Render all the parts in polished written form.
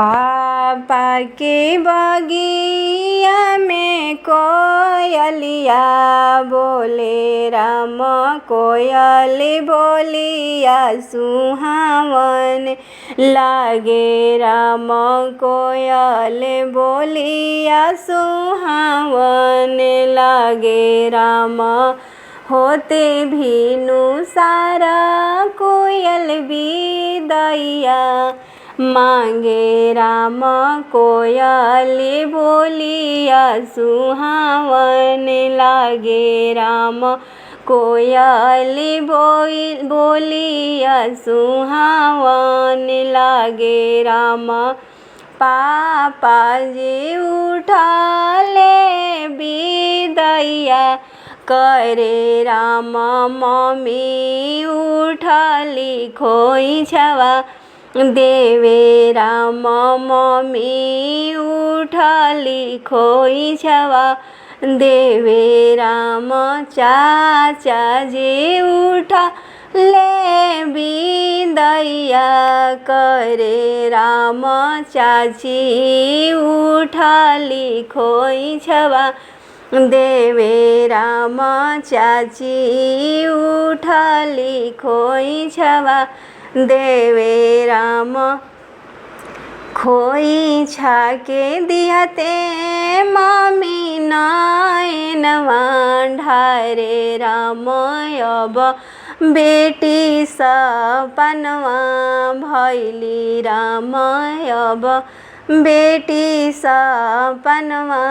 पापा के बगिया में कोयलिया बोले राम, कोयल बोलिया सुहावन लागे राम, कोयल बोलिया सुहावन लागे राम। होते भीनु सारा कोयल बिदैया मांगे राम, कोयल बोलिया सुहावन लागे राम, कोयल बोलिया सुहावन लागे राम। पापा जी उठाले बिदैया करे राम, मम्मी उठली खोइछवा देवे राम, मम्मी उठली खोइछवा देवे राम। चाचा जी उठले बिदैया करे राम, चाची उठली खोइछवा देवे राम, चाची उठली खोइछवा देवे राम। खोइछा के दिहते मम्मी नयनवा ढारे राम, अब बेटी सपनवा भैली राम, अब बेटी सपनवा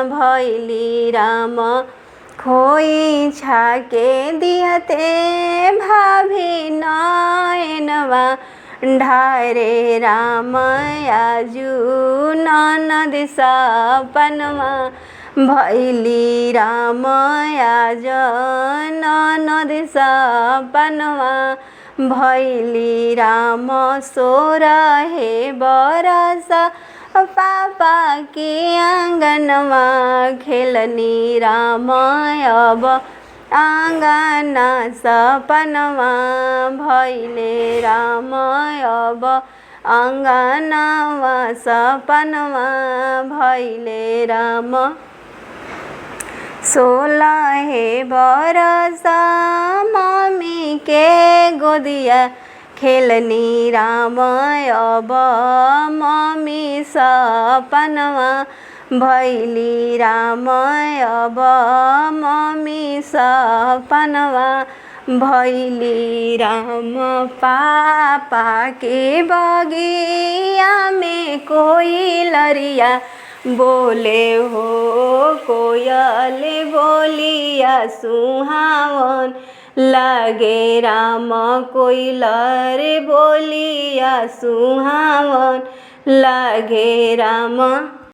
भैली राम। खोइछा के दिहते भाभी नयनवा ढारे राम, आजू ननद सपनवा भैली राम, आज ननद सपनवा भैली राम। सोरहे बरस पापा के आंगनवा खेलनी राम, अब आंगना सपनवा भैले राम, अब आंगनवा सपनवा भैले राम। 16 बरस मम्मी के गोदिया खेलनी राम, अब मम्मी सपनवा भैली राम, अब मम्मी सपनवा भैली राम। पापा के बगिया में कोयलरिया बोले हो, कोयल बोलिया सुहावन लागे राम, कोयलर बोलिया सुहावन लागे राम।